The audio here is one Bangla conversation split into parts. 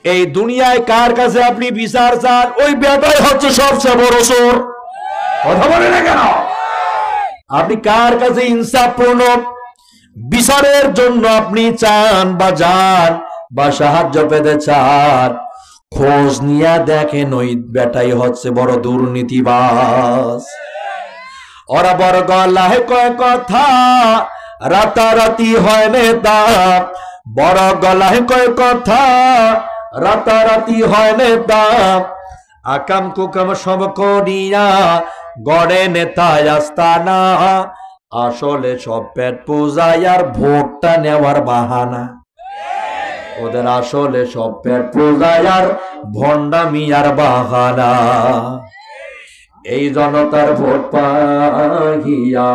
এই দুনিয়ায় কার কাছে আপনি বিচার চান, ওই বেটাই হচ্ছে সবচেয়ে বড় চোর। কথা বলে না কেন? আপনি কার কাছে ইনসাফপূর্ণ বিচারের জন্য আপনি চান বা যান বা সাহায্য পেতে চান, খোঁজ নিয়ে দেখেন ওই বেটাই হচ্ছে বড় দুর্নীতিবাজ। ওরা বড় গলায় কয় কথা, রাতারাতি হয় নেতা। বড় গলায় কয় কথা, রাতারাতি হয় নেতা। আকাম কুকাম সব করিয়া গড়ে নেতা আস্তানা। আসলে সব পেট পূজায় আর ভোটটা নেওয়ার বাহানা। ওদের আসলে সব পেট পূজায় আর ভণ্ডামি আর বাহানা। এই জনতার ভোট পাহিয়া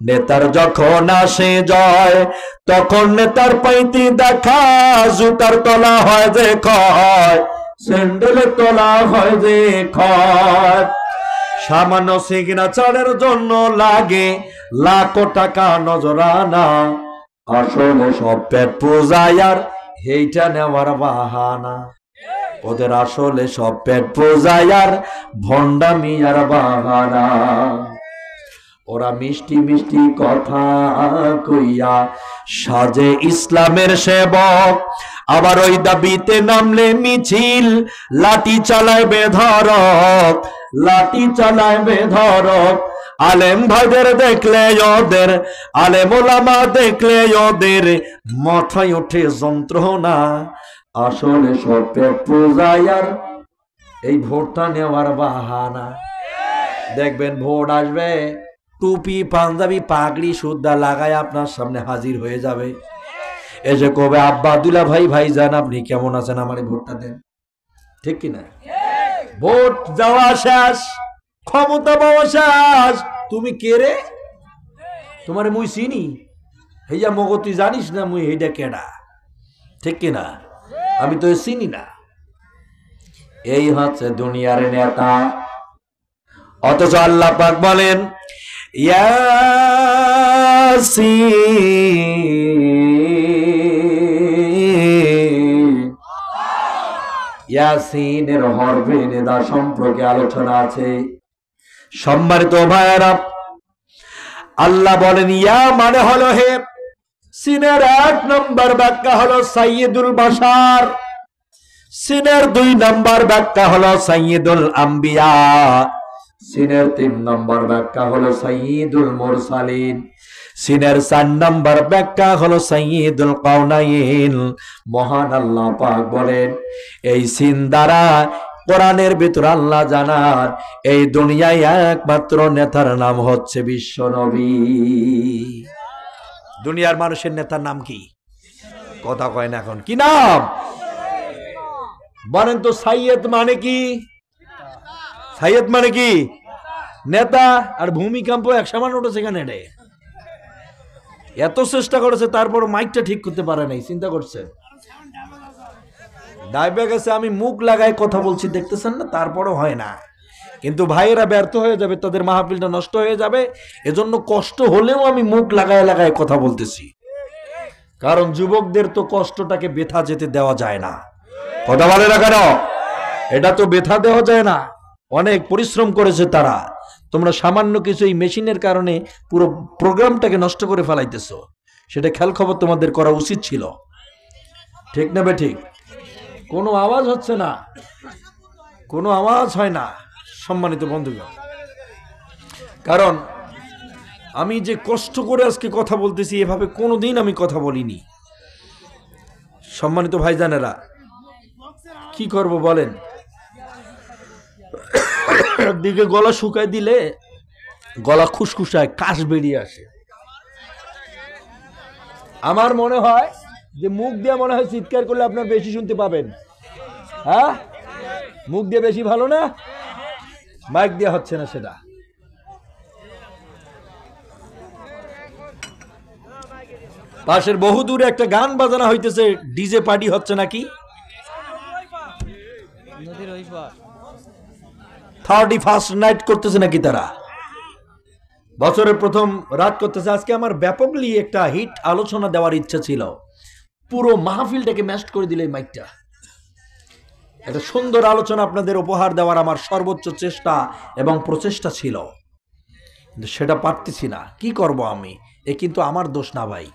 নেতার যখন আসে জয়, তখন নেতার পাইতে দেখা জুতার তলা হয় যে ক্ষয়, স্যান্ডেলের তলা হয় যে ক্ষয়। সামান্য সিগনেচারের জন্য লাগে লাখো টাকা নজরানা। আসলে সব পেট পূজায় আর এইটা নেওয়ার বাহানা। ওদের আসলে সব পেট পূজায় আর ভণ্ডামি আর বাহানা। ওরা মিষ্টি মিষ্টি কথা কইয়া সাজে ইসলামের সেবক, আবার ওই দাবিতে নামলে মিছিল লাঠি চালায় বেধরক, লাঠি চালায় বেধরক। আলেম ভাইদের দেখলে ওদের, আলেম ওলামা দেখলে ওদের মাথায় ওঠে যন্ত্রণা। আসলে সব পেট পূজায় আর এই ভোটটা নেওয়ার বাহানা। দেখবেন ভোট আসবে, টুপি পাঞ্জাবি পাগড়ি সুদ্ধা লাগায় আপনার সামনে হাজির হয়ে যাবে, এসে কবে আব্বা দুলা ভাই ভাইজান আপনি কেমন আছেন, আমার ভোটটা দেন। ঠিক কিনা? ভোট দেওয়া শেষ, ক্ষমতা পাওয়া শেষ। তুমি কে রে? তোমারে মুই চিনি? হেয়া মগো তুই জানিস না মুই হেডা কেডা? ঠিক কিনা? আমি তো চিনি না। এই হচ্ছে দুনিয়ার নেতা। অথচ আল্লাহ পাক বলেন ইয়াসিনের হরফে নিদা সম্পর্কে আলোচনা আছে। সম্মানিত ভাইয়েরা, আল্লাহ বলেন ইয়া মানে হলো হে। সিনের ১ নম্বর ব্যাখ্যা হলো সাইয়্যিদুল বাশার, সিনের ২ নম্বর ব্যাখ্যা হলো সাইয়্যিদুল আম্বিয়া, সিনের ৩ নম্বর ব্যাখ্যা হলো সাইয়্যিদুল মুরসালিন, সিনের ৪ নম্বর ব্যাখ্যা হলো সাইয়্যিদুল কাউনাইন। মহান আল্লাহ পাক বলেন এই সিন দ্বারা কোরআনের ভিতর আল্লাহ জানান এই দুনিয়ায় একমাত্র নেতার নাম হচ্ছে বিশ্ব নবী। দুনিয়ার মানুষের নেতার নাম কি? কথা কয় না এখন। কি নাম বলেন তো? সাইয়্যিদ মানে কি? সাইয়্যিদ মানে কি? নেতা। আর ভূমিকম্প এক সমান উঠেছে কেন? এত চেষ্টা করেছে তারপর মাইকটা ঠিক করতে পারে নাই। চিন্তা করছেন? ডাইবে গেছে, আমি মুখ লাগায় কথা বলছি দেখতেছেন না, তারপরও হয় না। কিন্তু ভাইয়েরা ব্যর্থ হয়ে যাবে, তাদের মাহফিলটা নষ্ট হয়ে যাবে। এজন্য কষ্ট হলেও আমি মুখ লাগায় লাগায় কথা বলতেছি, কারণ যুবকদের তো কষ্টটাকে বেথা যেতে দেওয়া যায় না। কথা বলে না কেন? এটা তো বেথা দেওয়া যায় না। অনেক পরিশ্রম করেছে তারা। তোমরা সামান্য কিছু এই মেশিনের কারণে পুরো প্রোগ্রামটাকে নষ্ট করে ফেলাইতেছো। সেটা খেয়াল খবর তোমাদের করা উচিত ছিল। ঠিক না বেঠিক? কোনো আওয়াজ হচ্ছে না, কোনো আওয়াজ হয় না সম্মানিত বন্ধুগণ। কারণ আমি যে কষ্ট করে আজকে কথা বলতেছি, এভাবে কোনোদিন আমি কথা বলিনি। সম্মানিত ভাইজানেরা, কি করব বলেন? দিকে গলা শুকায় দিলে গলা খুশখুশায়, কাশ বেরিয়ে আসে। আমার মনে হয় যে মুখ দিয়ে মনে হয় চিৎকার করলে আপনার বেশি শুনতে পাবেন। হ্যাঁ, মুখ দিয়ে বেশি ভালো না? মাইক দিয়ে হচ্ছে না সেটা। পাশের বহু দূরে একটা গান বাজানো হইতেছে, ডিজে পার্টি হচ্ছে নাকি? 31st নাইট করতেছে নাকি তারা? বছরের প্রথম রাত করতেছে। আজকে আমার ব্যাপকলি একটা হিট আলোচনা দেওয়ার ইচ্ছা ছিল, পুরো মাহফিলটাকে ম্যাশ করে দিলে মাইকটা। একটা সুন্দর আলোচনা আপনাদের উপহার দেওয়ার আমার সর্বোচ্চ চেষ্টা এবং প্রচেষ্টা ছিল, কিন্তু সেটা পারতেছি না। কি করব আমি? এ কিন্তু আমার দোষ না ভাই,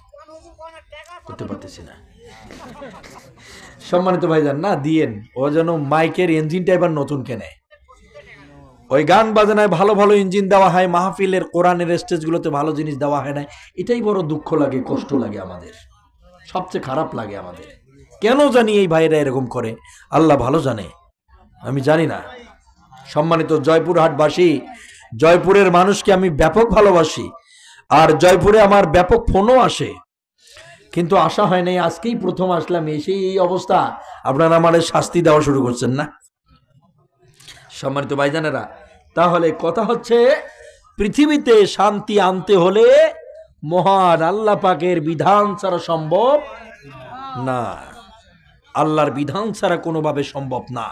করতে পারতেছি না। সম্মানিত ভাইজান, না দিয়েন, ও যেন মাইকের ইঞ্জিনটা এবার নতুন কেনে। ওই গান বাজনায় ভালো ভালো ইঞ্জিন দেওয়া হয়, মাহফিলের কোরআনের স্টেজগুলোতে ভালো জিনিস দেওয়া হয় না। এটাই বড় দুঃখ লাগে, কষ্ট লাগে আমাদের, সবচেয়ে খারাপ লাগে আমাদের। কেন জানি এই ভাইরা এরকম করে, আল্লাহ ভালো জানে, আমি জানি না। সম্মানিত জয়পুরহাটবাসী, জয়পুরের মানুষকে আমি ব্যাপক ভালোবাসি, আর জয়পুরে আমার ব্যাপক ফোনও আসে, কিন্তু আসা হয় নাই। আজকেই প্রথম আসলাম, এসে এই অবস্থা, আপনারা আমাদের শাস্তি দেওয়া শুরু করছেন না। সম্মানিত ভাইজানেরা, তাহলে কথা হচ্ছে, পৃথিবীতে শান্তি আনতে হলে মহান আল্লাহ পাকের বিধান ছাড়া সম্ভব না। আল্লাহর বিধান ছাড়া কোনোভাবে সম্ভব না।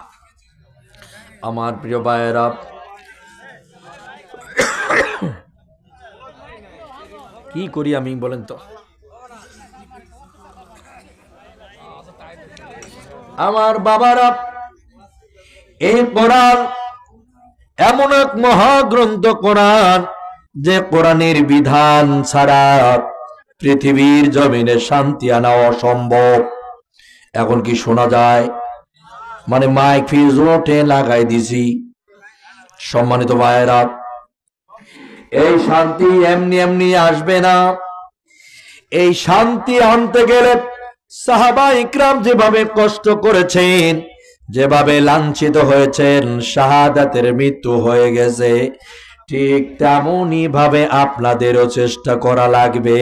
আমার প্রিয় ভাইয়েরা, কি করি আমি বলেন তো? আমার বাবারা, এই কোরআন এমন এক মহাগ্রন্থ কোরআন, যে কোরআনের বিধান ছাড়া পৃথিবীর জমিনে শান্তি আনা অসম্ভব। এখন কি শোনা যায়? মানে মাইক ফিজ ওঠে লাগাই দিছি। সম্মানিত ভাইয়েরা, এই শান্তি এমনি এমনি আসবে না। এই শান্তি আনতে গেলে সাহাবা ইকরাম যেভাবে কষ্ট করেছেন, যেভাবে লাঞ্ছিত হয়েছেন, শাহাদাতের মৃত্যু হয়ে গেছে, ঠিক তেমনই ভাবে আপনাদেরও চেষ্টা করা লাগবে।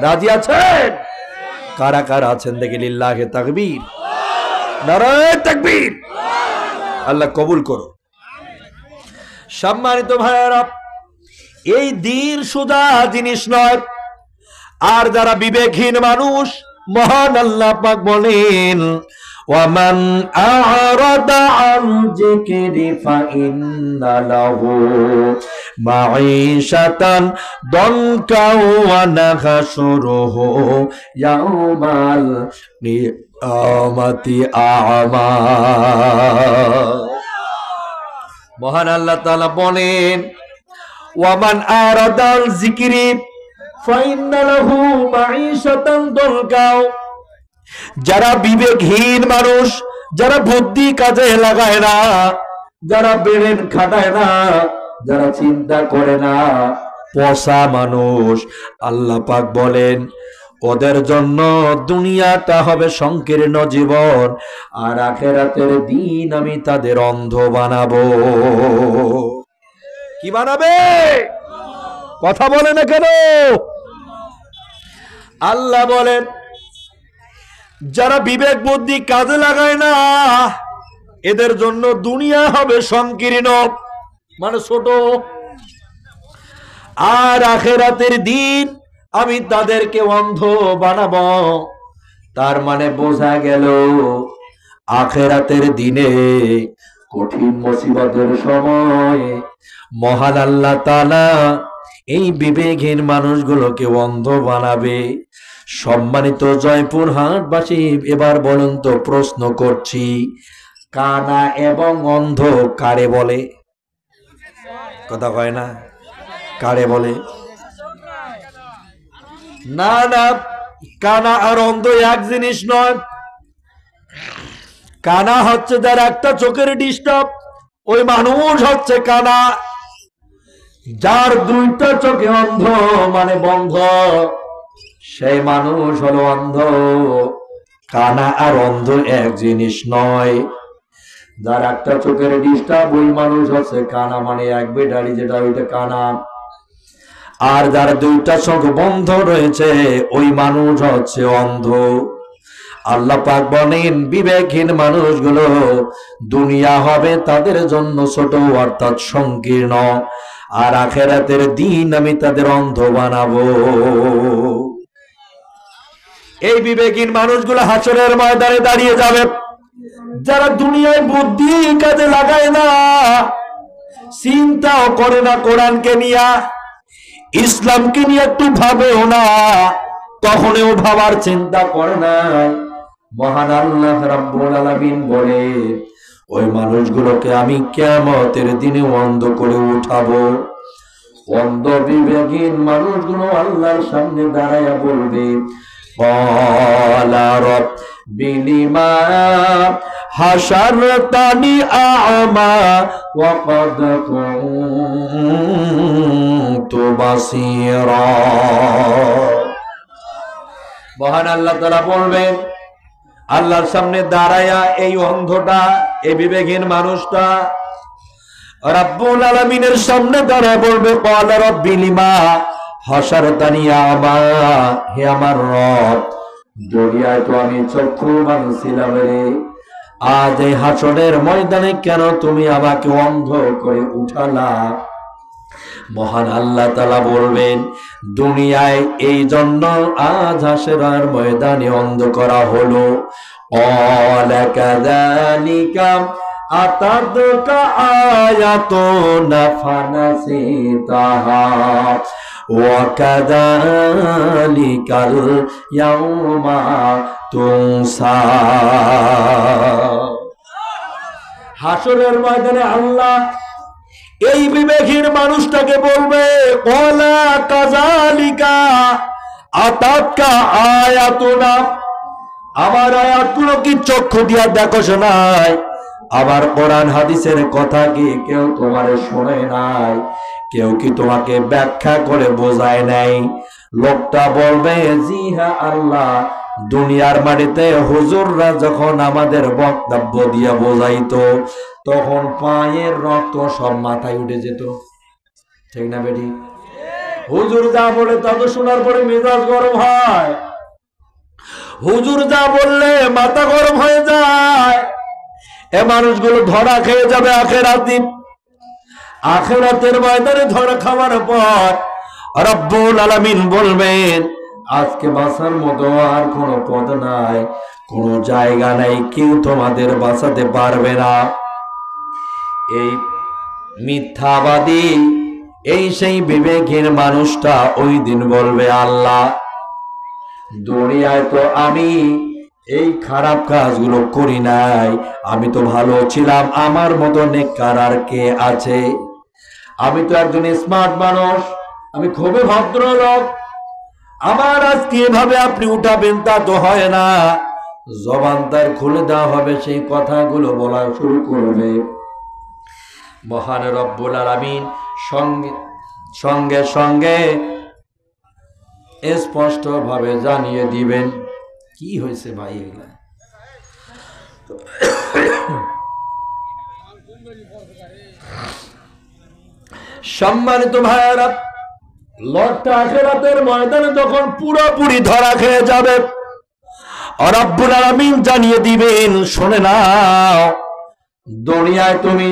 রাজি আছেন? কারা কারা আছেন দেখি লিল্লাহে তাকবীর, নারায়ে তাকবীর। আল্লাহ কবুল করো। সম্মানিত ভাইয়েরা, এই দিন সোজা জিনিস নয়। আর যারা বিবেকহীন মানুষ, মহান আল্লাহ পাক বলেন, ওয়ামান আ'রাদা আন যিকরি ফাইন্না লাহু মাঈশাতান দনকা ওয়া নাহশুরুহু ইয়াওমাল কিয়ামাতি আ'মা। মহান আল্লাহ তাআলা বলেন, ওয়ামান আ'রাদা আন যিকরি ফাইন্না লাহু মাঈশাতান দনকা। যারা বিবেকহীন মানুষ, যারা বুদ্ধি কাজে লাগায় না, যারা ব্রেন খাটায় না, যারা চিন্তা করে না, পচা মানুষ, আল্লাহ পাক বলেন ওদের জন্য দুনিয়াটা হবে সংকীর্ণ জীবন, আর আখিরাতের দিন আমি তাদের অন্ধ বানাবো। কি বানাবে? কথা বলে না কেন? আল্লাহ বলেন, যারা বিবেক বুদ্ধি কাজে লাগায় না, এদের জন্য দুনিয়া হবে সংকীর্ণ, মানে ছোট, আর আখিরাতের দিন আমি তাদেরকে অন্ধ বানাবো। তার মানে বোঝা গেল, আখিরাতের দিনে কঠিন মুসিবতের সময় মহান আল্লাহ তাআলা এই বিবেকহীন মানুষগুলোকে অন্ধ বানাবে। সম্মানিত জয়পুরহাটবাসী, এবার বলুন তো, প্রশ্ন করছি, কানা এবং অন্ধ কারে বলে? কথা কয় না? কারে বলে? না না, কানা আর অন্ধ এক জিনিস নয়। কানা হচ্ছে যার একটা চোখের ডিস্টার্ব, ওই মানুষ হচ্ছে কানা। যার দুইটা চোখে অন্ধ, মানে বন্ধ, সেই মানুষ হলো অন্ধ। কানা আর অন্ধ এক জিনিস নয়। যার একটা চোখের ডিস্টার্ব, ওই মানুষ হচ্ছে কানা, মানে এক বেটারি, যেটা ওইটা কানা। আর যার দুইটা চোখ বন্ধ রয়েছে, ওই মানুষ হচ্ছে অন্ধ। আল্লাহ পাক বলেন, বিবেকহীন মানুষগুলো দুনিয়া হবে তাদের জন্য ছোট, অর্থাৎ সংকীর্ণ, আর আখিরাতের দিন আমি তাদের অন্ধ বানাবো। এই বিবেকহীন মানুষগুলো হাসরের ময়দানে দাঁড়িয়ে যাবে। যারা দুনিয়ায় বুদ্ধি কাজে লাগায় না, চিন্তাও করে না কোরআনকে নিয়ে, ইসলামকে নিয়ে একটু ভাবেও না, তখনও ভাবার চিন্তা করে না, মহান আল্লাহ রাব্বুল আলামিন বলে, ওই মানুষগুলোকে আমি কিয়ামতের দিনে অন্ধ করে উঠাবো। অন্ধ বিবেকহীন মানুষগুলো আল্লাহর সামনে দাঁড়ায়া বলবে, ক্বালা রাব্বি লিমা হাশারতানি আ'মা ওয়া ক্বাদ কুনতু বাসীরা। মহান আল্লাহ তাআলা বলবেন, আল্লাহর সামনে দাঁড়ায়া এই অন্ধটা, এই বিবেকহীন মানুষটা রাব্বুল আলামিনের সামনে দাঁড়ায় বলবে, ক্বালা রাব্বি লিমা হাশারতানি আ'মা, হে আমার রব, দুনিয়ায় তো আমি চক্ষুবান ছিলাম রে, আজ এই হাসরের ময়দানে কেন তুমি আমাকে অন্ধ করে উঠালা? মহান আল্লাহ তাআলা বলবেন, দুনিয়ায় এই জন্য আজ হাসরের ময়দানে অন্ধ করা হলো। ক্বালা কাযালিকা আতাদকা আয়াতুনা ফানাসিতাহা ওয়া কাযালিকাল ইয়াউমা তুনসা। হাসরের ময়দানে আল্লাহ এই বিবেকহীন মানুষটাকে বলবে, ক্বালা কাযালিকা আতাদকা আয়াতুনা, আমার আয়াতগুলো কি চক্ষু দিয়া দেখো শোনায়? আবার কোরআন হাদিসের কথা কি কেউ তোমারে শোনে নাই? কেউ কি তোমাকে ব্যাখ্যা করে বোঝায় নাই? লোকটা বলবে, জি হ্যাঁ আল্লাহ, দুনিয়ার মাটিতে হুজুররা যখন আমাদের বক্তব্য দিয়ে বোঝাইতো তখন পায়ের রক্ত সব মাথায় উঠে যেত, ঠিক না বেটি? হুজুর যা বলে তা তো শোনার পরে মেজাজ গরম হয়, হুজুর যা বললে মাথা গরম হয়ে যায়। এ মানুষগুলো ধরা খেয়ে যাবে আখিরাতে। আখিরাতের ময়দানে ধরা খাওয়ার পর রব্বুল আলামিন বলবেন, আজকে বাঁচার মতো আর কোনো পথ নাই, কোনো জায়গা নাই, কেউ তোমাদের বাঁচাতে পারবে না। এই মিথ্যাবাদী, এই সেই বিবেকহীন মানুষটা ওই দিন বলবে, আল্লাহ, দুনিয়ায় তো আমি এই খারাপ কাজগুলো করি নাই, আমি তো ভালো ছিলাম, আমার মতো নেককার আর কে আছে? আমি তো একজন স্মার্ট মানুষ, আমি খুবই ভদ্রলোক, আমার আজকে এভাবে আপনি উঠাবেন তা তো হয় না। জবান তার খুলে দেওয়া হবে, সেই কথাগুলো বলা শুরু করবে। মহান রব্বুল আলামিন সঙ্গে সঙ্গে স্পষ্ট ভাবে জানিয়ে দিবেন। কি হয়েছে ভাই এগুলা? সম্মানিত ভাইয়েরা, লোকটা আখিরাতের ময়দানে যখন পুরোপুরি ধরা খেয়ে যাবে, রব্বুল আলামিন জানিয়ে দিবেন, শুনে নাও, দুনিয়ায় তুমি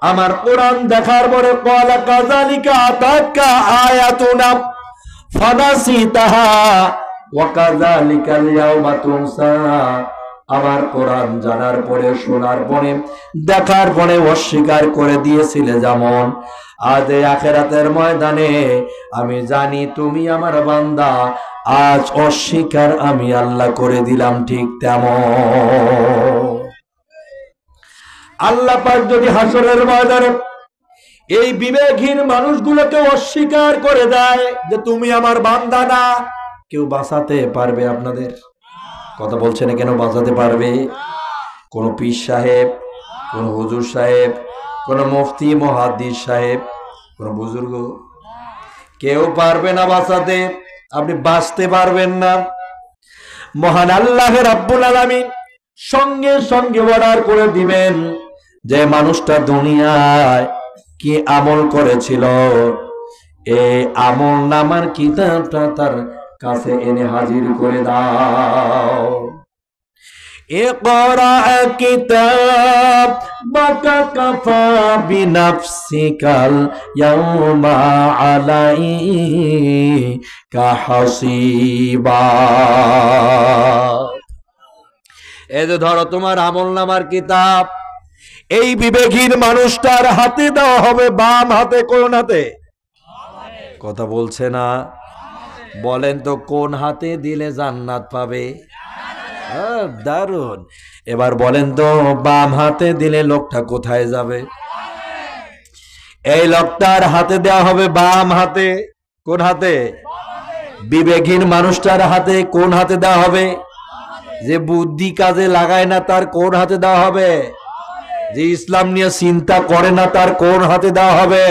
আমার কোরআন দেখার পরে ক্বালা কাযালিকা আতাকা আয়াতুনা ফানাসিতাহা ওয়া কাযালিকাল ইয়াউমা তুনসা, আমার কোরআন জানার পরে, শোনার পরে, দেখার পরে অস্বীকার করে দিয়েছিলে, যেমন আজ আখিরাতের ময়দানে আমি জানি তুমি আমার বান্দা, আজ অস্বীকার আমি আল্লাহ করে দিলাম, ঠিক তেমন আল্লাহ পাক যদি হাসরের ময়দানে এই বিবেকহীন মানুষগুলোকে অস্বীকার করে দেয় যে তুমি আমার বান্দা না, কেউ বাঁচাতে পারবে? আপনাদের কথা বলছে না কেন? বাঁচাতে পারবে? কোন পীর সাহেব, কোন হুজুর সাহেব, কোন মুফতি মুহাদ্দিস সাহেব, কোন বুজুর্গ, কেউ পারবে না বাঁচাতে। আপনি বাঁচতে পারবেন না। মহান আল্লাহ রাব্বুল আলামিন সঙ্গে সঙ্গে অর্ডার করে দিবেন, যে মানুষটা দুনিয়ায় কি আমল করেছিল, এই আমল নামার কিতাবটা তার কাছে এনে হাজির করে দাও। ইকরা কিতাবাকা কাফা বিনাফসিকাল ইয়াউমা আলাইকা হাসিবা। এই যে ধরো তোমার আমল নামার কিতাব, এই বিবেকহীন মানুষটার হাতে দেওয়া হবে, বাম হাতে, কোন হাতে? কথা বলছে না, বলেন তো কোন হাতে দিলে জান্নাত পাবে? দারুন। এবার বলেন তো বাম হাতে দিলে লোকটা কোথায় যাবে? এই লোকটার হাতে দেওয়া হবে বাম হাতে। কোন হাতে? বিবেকহীন মানুষটার হাতে কোন হাতে দেওয়া হবে? যে বুদ্ধি কাজে লাগায় না তার কোন হাতে দেওয়া হবে? যে ইসলাম নিয়ে চিন্তা করে না তার কোন হাতে দেওয়া হবে?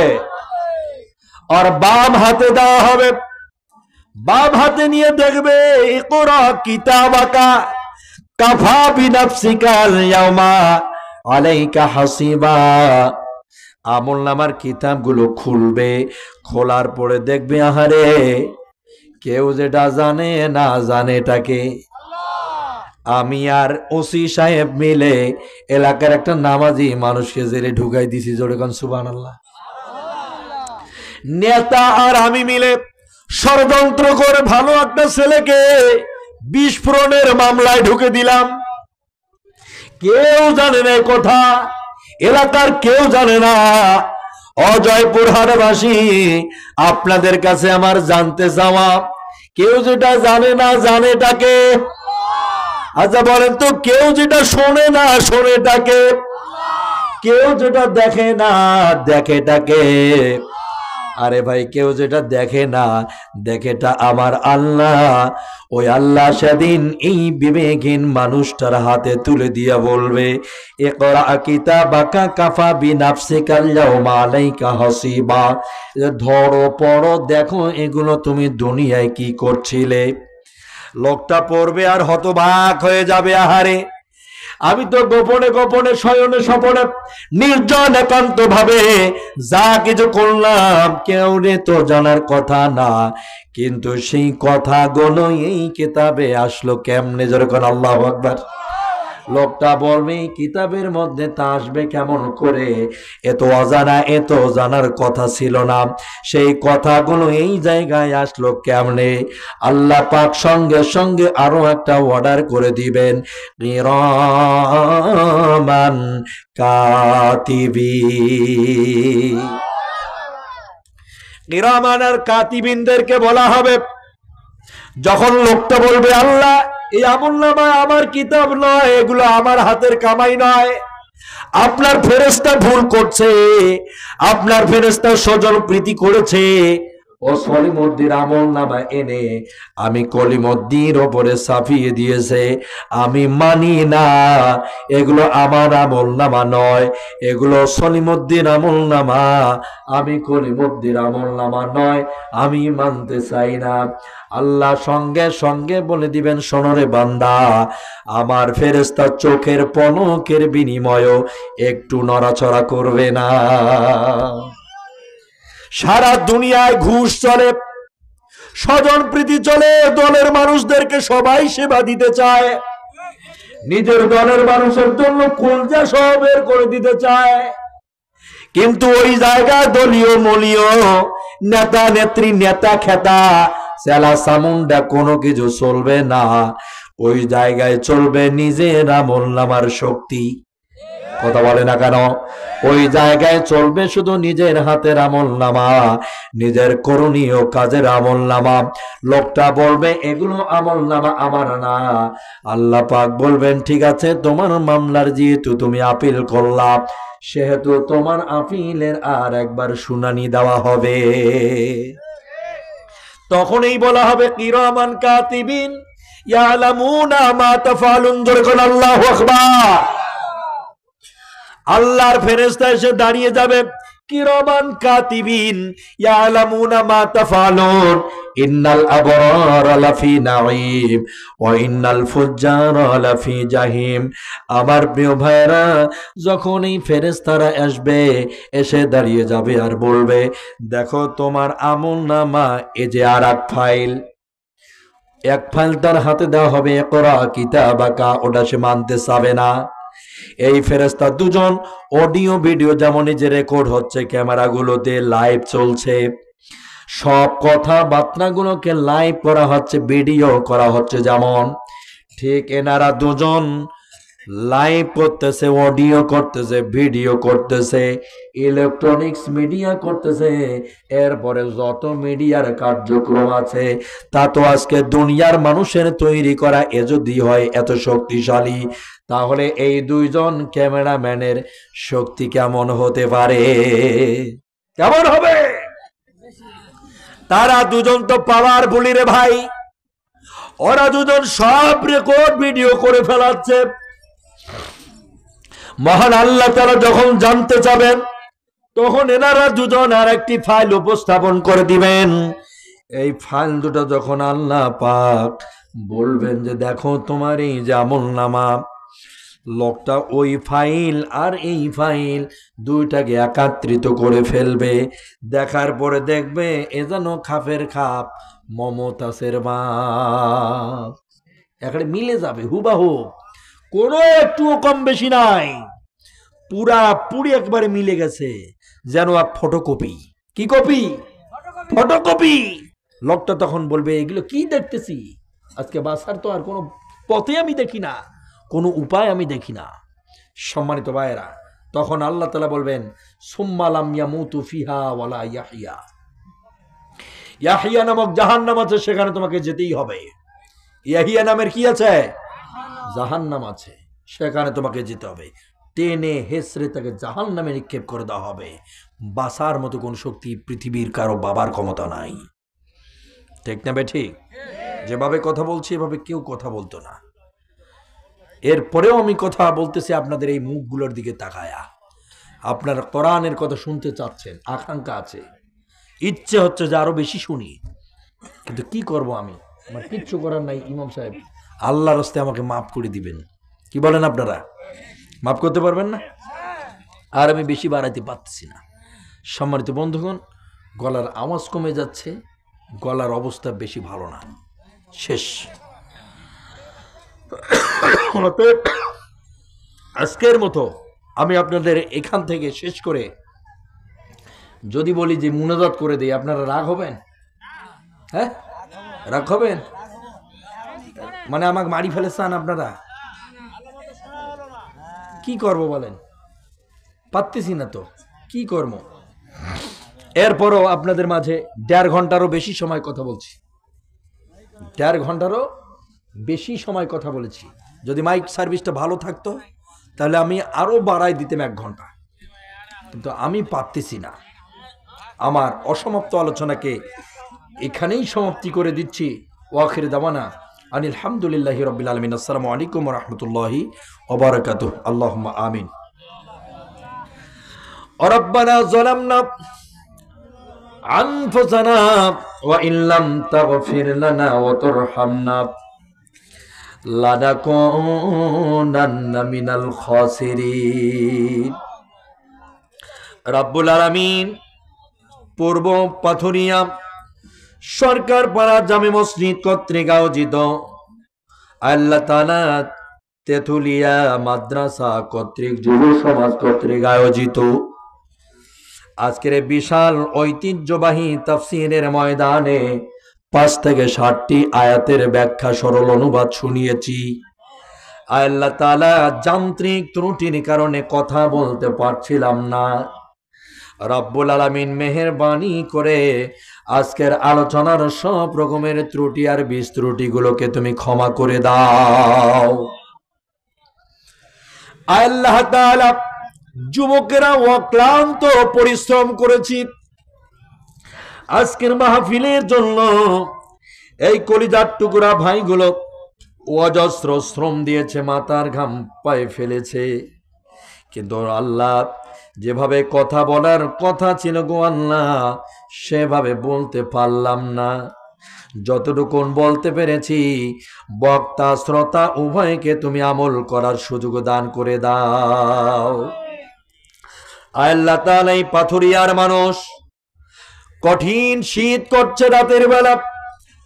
আর বাম হাতে দেওয়া হবে। বাম হাতে নিয়ে দেখবে ইকরা কিতাবাকা কাফা বিনাফসিকা আল-ইয়াওমা আলাইকা হাসিবা। আমলনামার কিতাবগুলো খুলবে, খোলার পরে দেখবে আহারে কেউ যেটা জানে না জানে এটাকে। আমি আর ওসি সাহেব মিলে এলাকার একটা নামাজি মানুষকে জেলে ঢুকাই দিছি। জোরে কোন সুবহানাল্লাহ। নেতা আর আমি মিলে ষড়যন্ত্র করে ভালো একটা ছেলেকে বিস্ফোরণের মামলায় ঢুকে দিলাম। কেউ জানে না কথা, এলাকার কেউ জানে না। অজয়পুর হাটবাসী, আপনাদের কাছে আমার জানতে চাওয়া, কেউ যেটা জানে না জানে এটাকে। আচ্ছা বলেন তো, কেউ যেটা শোনে না শোনে এটাকে, কেউ যেটা দেখে না দেখে এটাকে। আরে ভাই, কেউ যেটা দেখে না দেখেটা আমার আল্লাহ। ওই আল্লাহ সেদিন এই বিবেকহীন মানুষটার হাতে তুলে দিয়া বলবে, ইকরা কিতাবাকা কাফা বিনাফসিকা আল-ইয়াওমা আলাইকা হাসিবা। ধরো পড়ো, দেখো এগুলো তুমি দুনিয়ায় কি করছিলে। লোকটা পড়বে আর হতবাক হয়ে যাবে, আহারে আমি তো গোপনে গোপনে শয়নে স্বপনে নির্জন একান্ত ভাবে যা কিছু করলাম কেউ তো জানার কথা না, কিন্তু সেই কথাগুলো এই কিতাবে আসলো কেমনে? যেরকম আল্লাহু আকবার। লোকটা বলবে কিতাবের মধ্যে তা আসবে কেমন করে? এত অজানা, এত জানার কথা ছিল না, সেই কথাগুলো এই জায়গায় আসলো কেমনে? আল্লাহ পাক সঙ্গে সঙ্গে আরো একটা অর্ডার করে দিবেন, কিরামান কাতিবিন। কিরামান আর কাতিবিনদেরকে বলা হবে, যখন লোকটা বলবে আল্লাহ এই আমলনামা আমার কিতাব নয়, এগুলো আমার হাতের কামাই নয়, আপনার ফেরেশতা ভুল করছে, আপনার ফেরেশতা সজল প্রীতি করেছে, ও সলিমুদ্দিন আমলনামা এনে আমি কলিমুদ্দির ওপরে ছাপিয়ে দিয়েছে, আমি মানি না, এগুলো আমার আমলনামা নয়, এগুলো সলিমুদ্দিন আমলনামা, আমি কলিমুদ্দিন আমলনামা নয়, আমি মানতে চাই না। আল্লাহ সঙ্গে সঙ্গে বলে দিবেন, শোনরে বান্দা, আমার ফেরেশতা চোখের পলকের বিনিময়েও একটু নড়াচড়া করবে না। সারা দুনিয়ায় ঘুষ চলে, স্বজন প্রীতি চলে, দলের মানুষদেরকে সবাই সেবা দিতে চায়, নিজের দলের মানুষের জন্য কলজা সহ বের করে দিতে চায়, কিন্তু ওই জায়গায় দলীয় মলীয় নেতা নেত্রী, নেতা খেতা চেলা চামুন্ডা কোনো কিছু চলবে না। ওই জায়গায় চলবে নিজের আমলনামার শক্তি। কথা বলে না কেন? ওই জায়গায় চলবে শুধু নিজের হাতের আমলনামা, নিজের করণীয় কাজের আমলনামা। লোকটা বলবে এগুলো আমলনামা আমার না। আল্লাহ পাক বলবেন, ঠিক আছে, তোমার মামলার যেহেতু তুমি আপিল করলা, সেহেতু তোমার আপিলের আর একবার শুনানি দেওয়া হবে। তখনই বলা হবে, কিরামান কাতিবিন ইয়ালামুনা মা তাফআলুন। যখন আল্লাহু আকবার, আল্লাহর ফেরেশতা এসে দাঁড়িয়ে যাবে, কিরামান কাতিবিন ইয়ালামুনা মা তাফআলুন, ইন্নাল আবরারা লাফি নাঈম ওয়া ইন্নাল ফুজ্জারা লাফি জাহিম। আমার প্রিয় ভাইরা, যখন এই ফেরেশতারা আসবে, এসে দাঁড়িয়ে যাবে আর বলবে, দেখো তোমার আমলনামা, এই যে আর এক ফাইল, এক ফাইল তার হাতে দেওয়া হবে, ইকরা কিতাবাকা, ওটা সে মানতে চাবে না। এই ফেরেশতা দুজন অডিও ভিডিও যেমন যে রেকর্ড হচ্ছে, ক্যামেরাগুলোতে লাইভ চলছে, সব কথা বার্তাগুলোকে লাইভ করা হচ্ছে, ভিডিও করা হচ্ছে, যেমন ঠিক এনারা দুজন লাইভ করতেছে, অডিও করতেছে, ভিডিও করতেছে, ইলেকট্রনিক্স মিডিয়া করতেছে, এরপরে যত মিডিয়ার কার্যক্রম আছে তা তো আজকে দুনিয়ার মানুষের তৈরি করা। এ যদি হয় এত শক্তিশালী, তাহলে এই দুইজন ক্যামেরাম্যানের শক্তি কেমন হতে পারে? কেমন হবে? তারা দুজন তো পাওয়ারফুল রে ভাই। ওরা দুজন সব রেকর্ড ভিডিও করে ফেলাচ্ছে। মহান আল্লাহ তাআলা যখন জানতে চাবেন, তখন এনারা দুজন আর একটি ফাইল উপস্থাপন করে দিবেন। এই ফাইল দুটো যখন আল্লাহ পাক বলবেন যে দেখো তোমার এই যে আমলনামা, লোকটা ওই ফাইল আর এই ফাইল দুইটাকে একাত্রিত করে ফেলবে। দেখার পরে দেখবে এ যেন খাপের খাপ মমতাজের বাপ, এখানে মিলে যাবে হুবাহু, কোনো একটুও কম বেশি নাই, পুরি একবারে মিলে গেছে, যেন এক ফটোকপি। কি কপি? ফটোকপি। লোকটা তখন বলবে এগুলো কি দেখতেছি, আজকে বাসার তো আর কোনো পথে আমি দেখি না, কোনো উপায় আমি দেখি না। সম্মানিত ভাইয়েরা, তখন আল্লাহ তাআলা বলবেন সুম্মা লাম ইয়ামুতু ফিহা ওয়ালা ইয়াহইয়া। ইয়াহইয়া নামক জাহান্নাম আছে, সেখানে তোমাকে যেতেই হবে। ইয়াহিয়া নামের কি আছে? জাহান্নাম আছে, সেখানে তোমাকে যেতে হবে। টেনে হেসরে তাকে জাহান্নামে নিক্ষেপ করে দেওয়া হবে। বাঁচার মতো কোন শক্তি পৃথিবীর কারো বাবার ক্ষমতা নাই। ঠিক না ঠিক? যেভাবে কথা বলছি এভাবে কেউ কথা বলতো না। এরপরেও আমি কথা বলতেছি আপনাদের এই মুখগুলোর দিকে তাকায়া। আপনারা কোরআনের কথা শুনতে চাচ্ছেন, আকাঙ্ক্ষা আছে, ইচ্ছে হচ্ছে যে আরো বেশি শুনি, কিন্তু কি করব আমি? আমার কিচ্ছু করার নাই। ইমাম সাহেব, আল্লাহর রাস্তায় আমাকে মাফ করে দিবেন। কি বলেন আপনারা? মাফ করতে পারবেন না? আর আমি বেশি বাড়াইতে পারতেছি না। সম্মানিত বন্ধুগণ, গলার আওয়াজ কমে যাচ্ছে, গলার অবস্থা বেশি ভালো না, শেষ। আজকের মতো আমি আপনাদের এখান থেকে শেষ করে যদি বলি যে মুনাজাত করে দেই, আপনারা রাগ হবেন? হ্যাঁ, রাগ হবেন? মানে আমাকে মারি ফেলে চান আপনারা? কি করব বলেন? পারতেছি না তো, কি করব? এরপরও আপনাদের মাঝে 1.5 ঘন্টারও বেশি সময় কথা বলছি, 1.5 ঘন্টারও বেশি সময় কথা বলেছি। যদি মাইক সার্ভিসটা ভালো থাকতো তাহলে আমি আরো বাড়াই দিতাম 1 ঘন্টা, কিন্তু আমি পারতেছি না। আমার অসমাপ্ত আলোচনাকে এখানেই সমাপ্তি করে দিচ্ছি। ওয়াখির দাওয়ানা আনিল হামদুলিল্লাহি রাব্বিল আলামিন। আসসালামু আলাইকুম ওয়া রাহমাতুল্লাহি ওয়া বারাকাতুহু। আল্লাহুম্মা আমিন। রব্বানা যালামনা আনফুসানা ওয়া ইল্লাম তাগফির লানা ওয়া তুরহামনা লানাকুনান্না মিনাল খাসিরিন। রব্বুল আলামিন পূর্ব পাথুরিয়া সরকার পাড়া জামে মসজিদ কর্তৃক আয়োজিত আল্লাহ তাআলা তেতুলিয়া মাদ্রাসা কর্তৃক যুব সমাজ কর্তৃক আয়োজিত আজকের বিশাল ঐতিহ্যবাহী তাফসীরের ময়দানে 5 থেকে 7টি আয়াতের ব্যাখ্যা সরল অনুবাদ শুনিয়েছি। আল্লাহ তাআলা যান্ত্রিক ত্রুটির কারণে কথা বলতে পারছিলাম না। রব্বুল আলামিন মেহেরবানি করে আজকের আলোচনার সব রকমের ত্রুটি আর বিস্ত্রুটিগুলোকে তুমি ক্ষমা করে দাও। আল্লাহ তাআলা যুবকেরা অক্লান্ত পরিশ্রম করেছি আজকের মাহফিলের জন্য। এই কলিজার টুকরা ভাইগুলো অজস্র শ্রম দিয়েছে, মাথার ঘাম পায়ে ফেলেছে, কিন্তু আল্লাহ যেভাবে কথা বলার কথা ছিল গো আল্লাহ, সেভাবে বলতে পারলাম না। যতটুকু বলতে পেরেছি বক্তা শ্রোতা উভয়কে তুমি আমল করার সুযোগ দান করে দাও। আল্লাহ তাআলা এই পাথুরিয়ার মানুষ, কঠিন শীত করছে রাতের বেলা,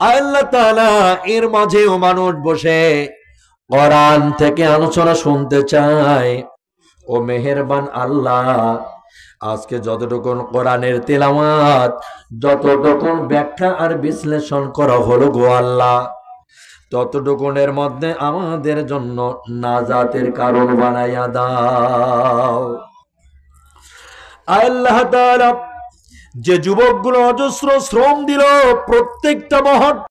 আল্লাহ তাআলা এর মাঝেও মানুষ বসে কোরআন থেকে আলোচনা শুনতে চায়। ও মেহেরবান আল্লাহ, আজকে যতটুকু কোরআনের তেলাওয়াত, যতটুকু ব্যাখ্যা আর বিশ্লেষণ করা হলো গো আল্লাহ, ততটুকুনের মধ্যে আমাদের জন্য নাজাতের কারণ বানাইয়া দাও। আল্লাহ তাআলা যে যুবকগুলো অজস্র শ্রম দিল, প্রত্যেকটা মুহূর্তে